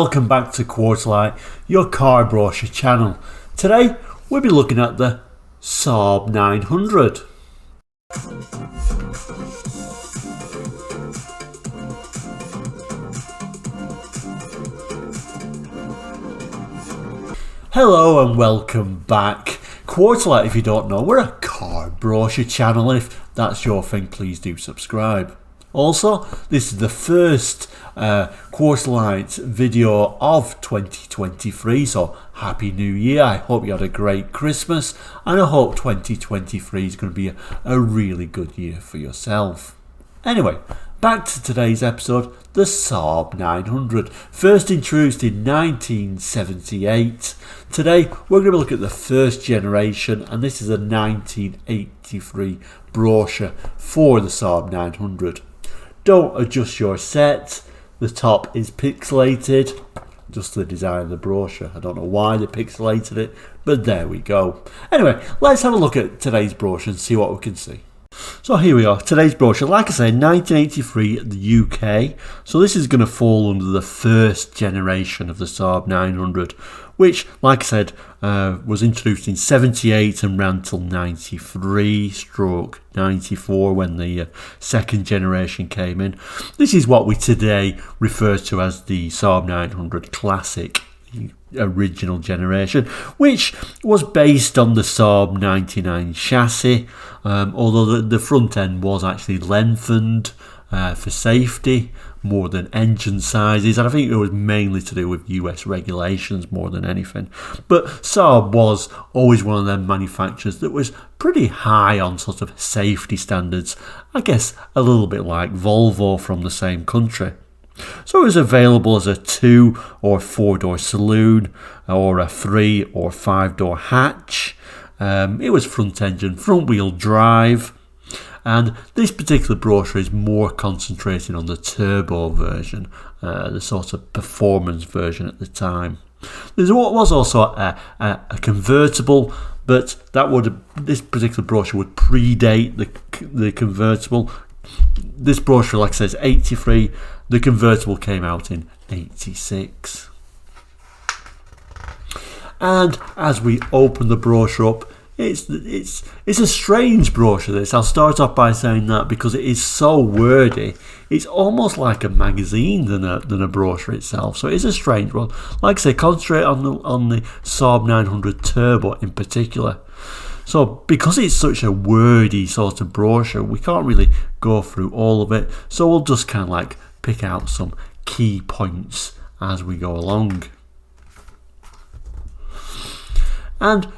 welcome back to Quartzlight, your car brochure channel. Today we'll be looking at the SAAB 900. Hello and welcome back. Quartzlight, if you don't know, we're a car brochure channel, and if that's your thing, please do subscribe. Also, this is the first Quartzlight video of 2023, so Happy New Year. I hope you had a great Christmas, and I hope 2023 is going to be a really good year for yourself. Anyway, back to today's episode, the SAAB 900, first introduced in 1978. Today we're going to look at the first generation, and this is a 1983 brochure for the SAAB 900. Don't adjust your set, the top is pixelated, just the design of the brochure. I don't know why they pixelated it, but there we go. Anyway, let's have a look at today's brochure and see what we can see. So here we are, today's brochure. Like I said, 1983 at the UK. So this is going to fall under the first generation of the SAAB 900, which, like I said, was introduced in 78 and ran till 93/94 when the second generation came in. This is what we today refer to as the SAAB 900 Classic, original generation, which was based on the SAAB 99 chassis, although the front end was actually lengthened for safety more than engine sizes, and I think it was mainly to do with US regulations more than anything. But SAAB was always one of them manufacturers that was pretty high on sort of safety standards, I guess a little bit like Volvo from the same country. So it was available as a 2 or 4 door saloon or a 3 or 5 door hatch. It was front engine, front wheel drive, and this particular brochure is more concentrated on the turbo version, the sort of performance version at the time. There was also a convertible, but this particular brochure would predate the convertible. This brochure, like I said, is 83. The convertible came out in 86. And as we open the brochure up, it's a strange brochure, this. I'll start off by saying that because it is so wordy. It's almost like a magazine than a brochure itself. So it is a strange one. Like I say, concentrate on the SAAB 900 Turbo in particular. So because it's such a wordy sort of brochure, we can't really go through all of it. So we'll just kind of like pick out some key points as we go along. And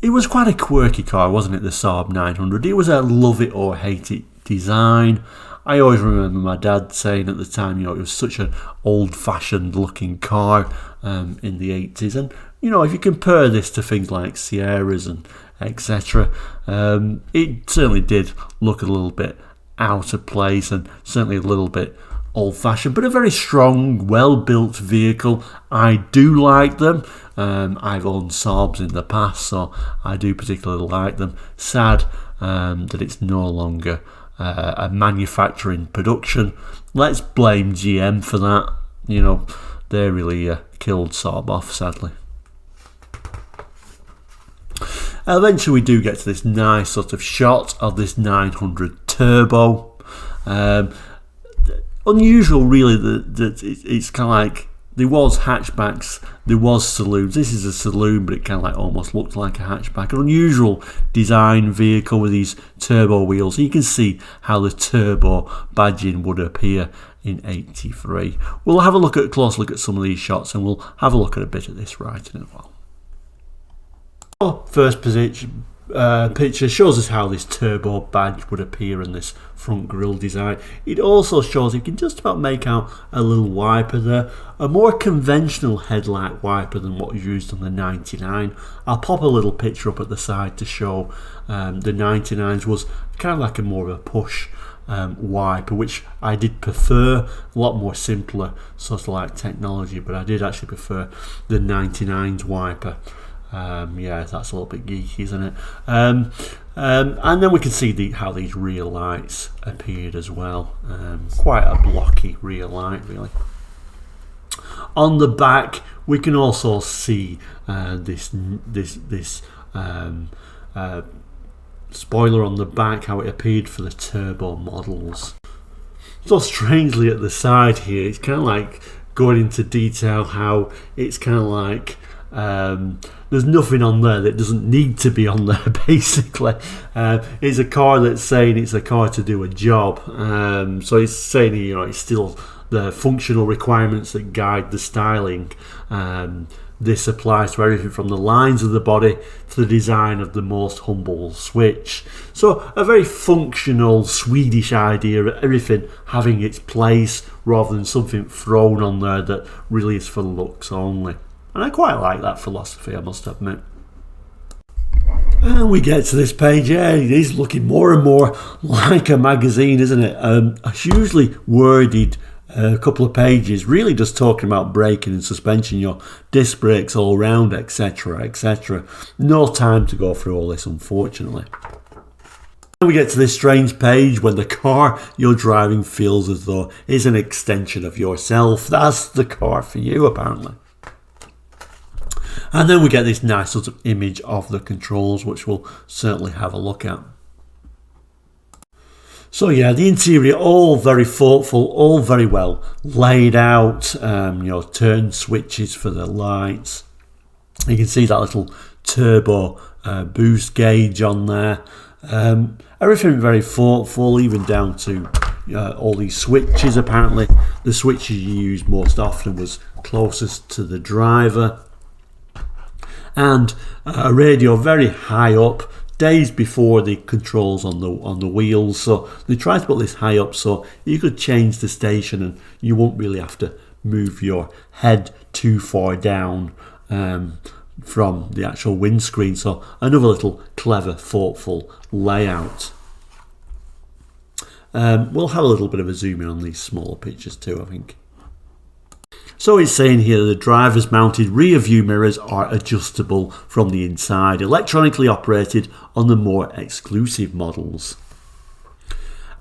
it was quite a quirky car, wasn't it, the SAAB 900? It was a love it or hate it design. I always remember my dad saying at the time, it was such an old-fashioned looking car in the 80s. And, if you compare this to things like Sierras and etc., it certainly did look a little bit out of place and certainly a little bit old-fashioned, but a very strong, well-built vehicle. I do like them. I've owned Saabs in the past, so I do particularly like them. Sad that it's no longer a manufacturing production. Let's blame GM for that. They really killed Saab off, sadly. Eventually we do get to this nice sort of shot of this 900 Turbo. Unusual really that it's kind of like there was hatchbacks, there was saloons. This is a saloon, but it kind of like almost looked like a hatchback. An unusual design vehicle with these turbo wheels. You can see how the turbo badging would appear in 83. We'll have a close look at some of these shots, and we'll have a look at a bit of this writing as well. First position picture shows us how this turbo badge would appear in this front grille design. It also shows you can just about make out a little wiper there, a more conventional headlight wiper than what was used on the 99. I'll pop a little picture up at the side to show the 99s was kind of like a more of a push wiper, which I did prefer. A lot more simpler sort of like technology, but I did actually prefer the 99's wiper. Yeah, that's a little bit geeky, isn't it? And then we can see how these rear lights appeared as well. Quite a blocky rear light, really. On the back, we can also see this spoiler on the back, how it appeared for the turbo models. So strangely at the side here, it's kind of like going into detail how it's kind of like there's nothing on there that doesn't need to be on there, basically. It's a car that's saying it's a car to do a job. So it's saying, you know, it's still the functional requirements that guide the styling. This applies to everything from the lines of the body to the design of the most humble switch. So a very functional Swedish idea of everything having its place rather than something thrown on there that really is for looks only. And I quite like that philosophy, I must admit. And we get to this page. Yeah, it is looking more and more like a magazine, isn't it? A hugely worded couple of pages, really just talking about braking and suspension, your disc brakes all round, etc, etc. No time to go through all this, unfortunately. And we get to this strange page when the car you're driving feels as though it's an extension of yourself. That's the car for you, apparently. And then we get this nice sort of image of the controls, which we'll certainly have a look at. So yeah, the interior, all very thoughtful, all very well laid out. Turn switches for the lights. You can see that little turbo boost gauge on there. Everything very thoughtful, even down to all these switches. Apparently, the switches you use most often was closest to the driver. And a radio very high up, days before the controls on the wheels, so they tried to put this high up so you could change the station and you won't really have to move your head too far down from the actual windscreen. So another little clever, thoughtful layout. We'll have a little bit of a zoom in on these smaller pictures too, I think. So it's saying here the driver's mounted rear view mirrors are adjustable from the inside, electronically operated on the more exclusive models.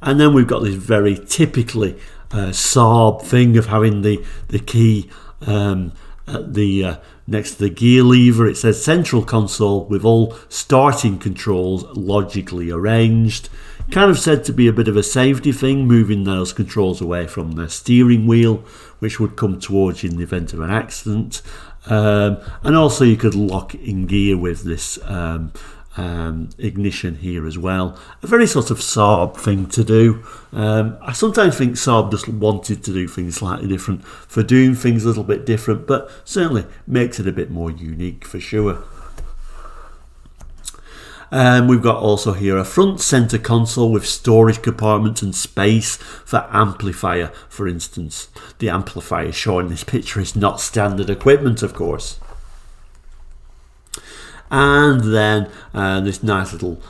And then we've got this very typically SAAB thing of having the key at the next to the gear lever. It says central console with all starting controls logically arranged. Kind of said to be a bit of a safety thing, moving those controls away from the steering wheel, which would come towards you in the event of an accident. And also you could lock in gear with this ignition here as well. A very sort of SAAB thing to do. I sometimes think SAAB just wanted to do things slightly different for doing things a little bit different, but certainly makes it a bit more unique for sure. We've got also here a front center console with storage compartments and space for amplifier, for instance. The amplifier shown in this picture is not standard equipment, of course. And then this nice little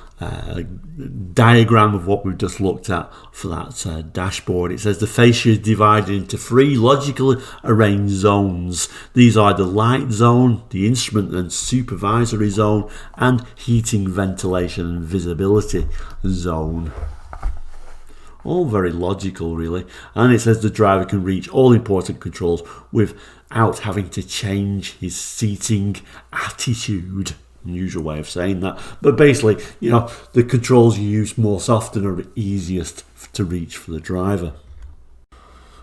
diagram of what we've just looked at for that dashboard. It says the fascia is divided into 3 logically arranged zones. These are the light zone, the instrument and supervisory zone, and heating, ventilation and visibility zone. All very logical, really. And it says the driver can reach all important controls without having to change his seating attitude. Unusual way of saying that, but basically, you know, the controls you use most often are easiest to reach for the driver.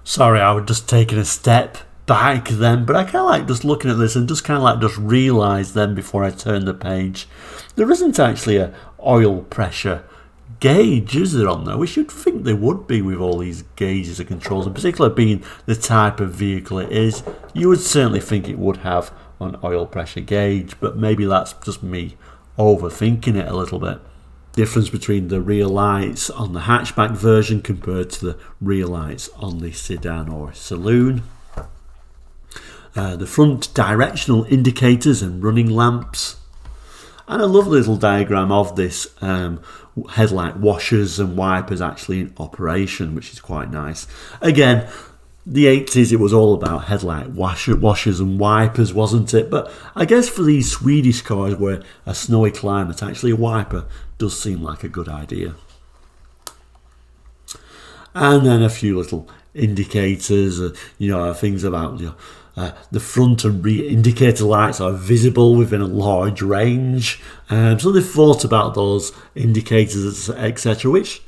Sorry, I was just taking a step back then, but I kind of like just looking at this and just kind of like just realise then before I turn the page, there isn't actually a oil pressure gauge, is there, on there? We should think there would be with all these gauges and controls, and particularly being the type of vehicle it is. You would certainly think it would have an oil pressure gauge, but maybe that's just me overthinking it a little bit. Difference between the rear lights on the hatchback version compared to the rear lights on the sedan or saloon. The front directional indicators and running lamps. And a lovely little diagram of this headlight washers and wipers actually in operation, which is quite nice. Again, the 80s, it was all about headlight washers and wipers, wasn't it? But I guess for these Swedish cars where a snowy climate, actually a wiper does seem like a good idea. And then a few little indicators, things about The front and rear indicator lights are visible within a large range. So they thought about those indicators, etc., which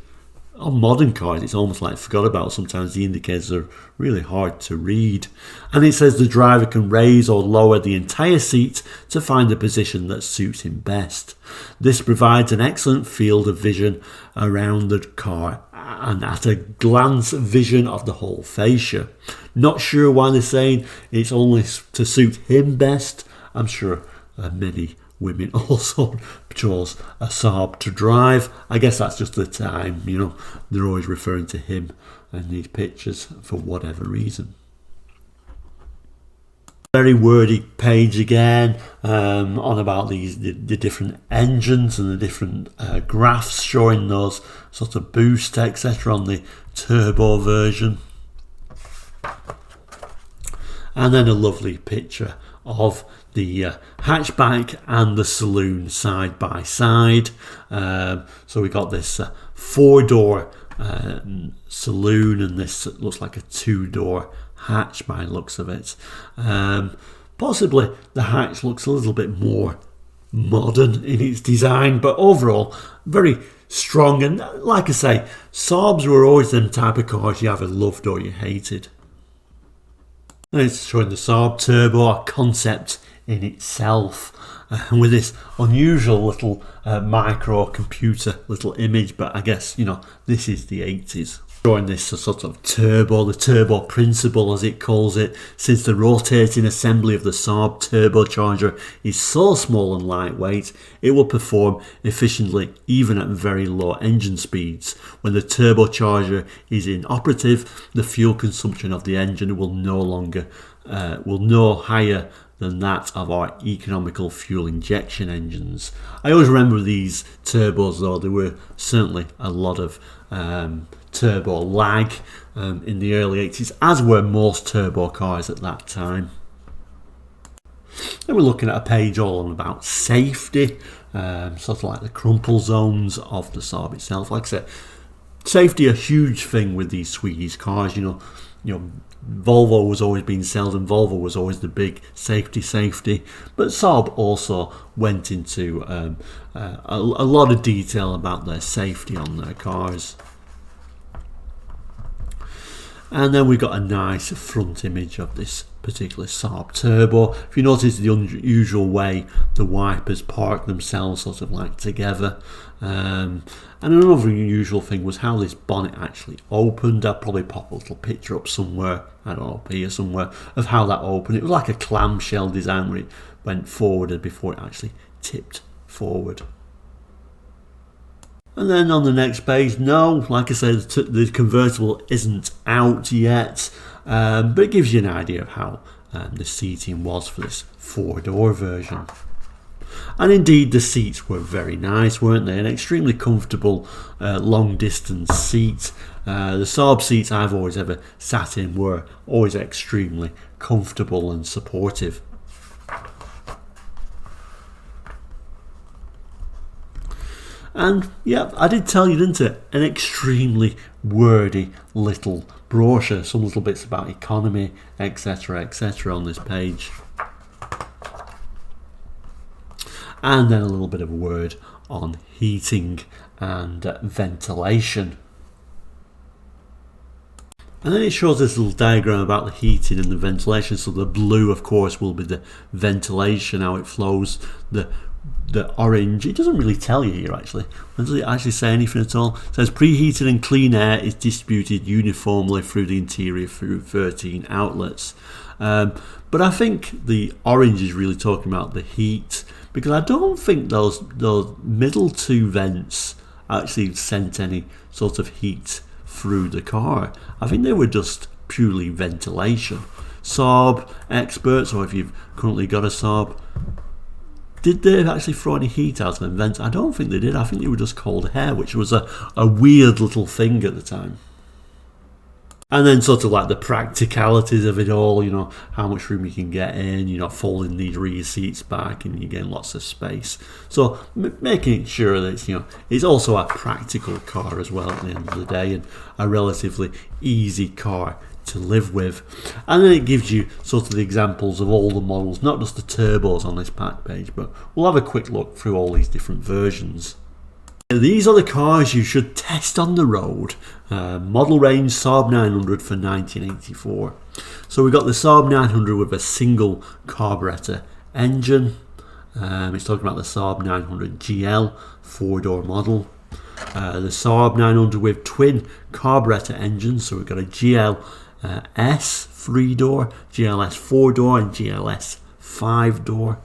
on modern cars it's almost like forgot about. Sometimes the indicators are really hard to read. And it says the driver can raise or lower the entire seat to find the position that suits him best. This provides an excellent field of vision around the car and at a glance vision of the whole fascia. Not sure why they're saying it's only to suit him best. I'm sure many women also chose a Saab to drive. I guess that's just the time, you know, they're always referring to him in these pictures for whatever reason. Very wordy page again, on about the different engines and the different graphs showing those sort of boost, etc. on the turbo version. And then a lovely picture of the hatchback and the saloon side by side. So we got this 4-door saloon, and this looks like a 2-door hatch by the looks of it. Possibly the hatch looks a little bit more modern in its design, but overall very strong. And like I say, Saabs were always them type of cars you either loved or you hated. And it's showing the SAAB Turbo, a concept in itself, with this unusual little microcomputer little image, but I guess, you know, this is the 80s. Showing this sort of turbo, the turbo principle as it calls it, since the rotating assembly of the SAAB turbocharger is so small and lightweight, it will perform efficiently even at very low engine speeds. When the turbocharger is inoperative, the fuel consumption of the engine will no higher than that of our economical fuel injection engines. I always remember these turbos though, there were certainly a lot of turbo lag in the early 80s, as were most turbo cars at that time. And we're looking at a page all on about safety, sort of like the crumple zones of the Saab itself. Like I said, safety a huge thing with these Swedish cars. You know, Volvo was always being sold, and Volvo was always the big safety. But Saab also went into a lot of detail about their safety on their cars. And then we got a nice front image of this particular SAAB Turbo. If you notice the unusual way the wipers park themselves sort of like together. And another unusual thing was how this bonnet actually opened. I'll probably pop a little picture up somewhere, I don't know, up here somewhere, of how that opened. It was like a clamshell design where it went forward before it actually tipped forward. And then on the next page, no, like I said, the convertible isn't out yet, but it gives you an idea of how the seating was for this 4-door version. And indeed, the seats were very nice, weren't they? An extremely comfortable long distance seat. The Saab seats I've always ever sat in were always extremely comfortable and supportive. And yeah, I did tell you, didn't I? An extremely wordy little brochure, some little bits about economy, etc., etc. on this page. And then a little bit of a word on heating and ventilation. And then it shows this little diagram about the heating and the ventilation. So the blue, of course, will be the ventilation, how it flows. The orange, it doesn't really tell you here actually. Does it actually say anything at all? It says preheated and clean air is distributed uniformly through the interior through 13 outlets. But I think the orange is really talking about the heat, because I don't think those middle 2 vents actually sent any sort of heat through the car. I think they were just purely ventilation. Saab experts, or if you've currently got a Saab, did they actually throw any heat out of them vents? I don't think they did. I think they were just cold air, which was a weird little thing at the time. And then sort of like the practicalities of it all, you know, how much room you can get in, you know, folding these rear seats back and you're getting lots of space. So making sure that it's, you know, it's also a practical car as well at the end of the day, and a relatively easy car to live with. And then it gives you sort of the examples of all the models, not just the turbos on this pack page, but we'll have a quick look through all these different versions. These are the cars you should test on the road. Model range Saab 900 for 1984. So we've got the Saab 900 with a single carburetor engine. It's talking about the Saab 900 GL 4-door model. The Saab 900 with twin carburetor engines. So we've got a GLS 3-door, GLS 4-door and GLS 5-door.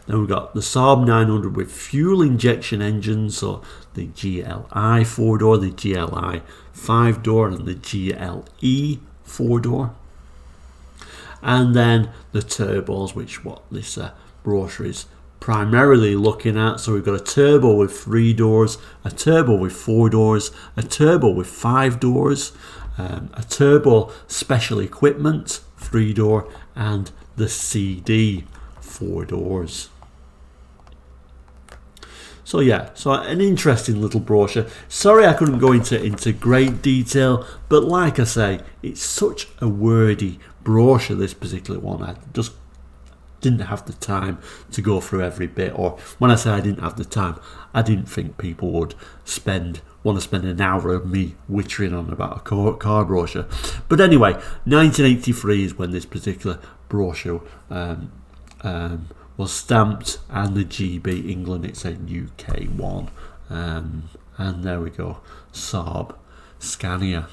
Then we've got the Saab 900 with fuel injection engines, so the GLI 4-door, the GLI 5-door and the GLE 4-door. And then the turbos, which what this brochure is primarily looking at. So we've got a turbo with 3 doors, a turbo with 4 doors, a turbo with 5 doors, a turbo special equipment 3-door and the CD 4 doors. So yeah, so an interesting little brochure. Sorry I couldn't go into great detail, but like I say, it's such a wordy brochure, this particular one. I just didn't have the time to go through every bit, or when I say I didn't have the time, I didn't think people would want to spend an hour of me wittering on about a car brochure. But anyway, 1983 is when this particular brochure was stamped, and the GB England, it said UK 1, and there we go, Saab Scania.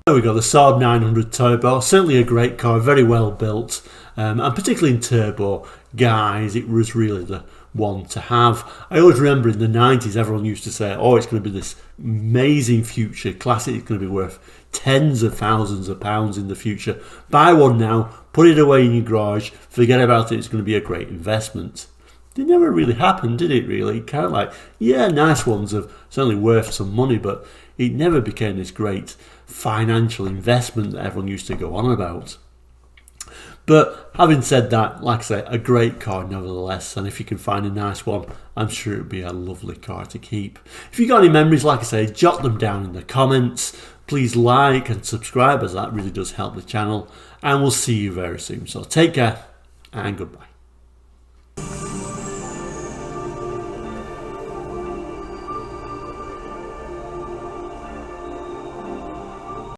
There we go, the Saab 900 Turbo, certainly a great car, very well built, and particularly in turbo guys, it was really the one to have. I always remember in the 90s everyone used to say, oh, it's going to be this amazing future classic, it's going to be worth tens of thousands of pounds in the future. Buy one now, put it away in your garage, forget about it, it's going to be a great investment. It never really happened, did it really? Kind of like, yeah, nice ones are certainly worth some money, but it never became this great financial investment that everyone used to go on about. But having said that, like I say, a great car nevertheless, and if you can find a nice one, I'm sure it would be a lovely car to keep. If you've got any memories, like I say, jot them down in the comments. Please like and subscribe, as that really does help the channel, and we'll see you very soon. So take care and goodbye.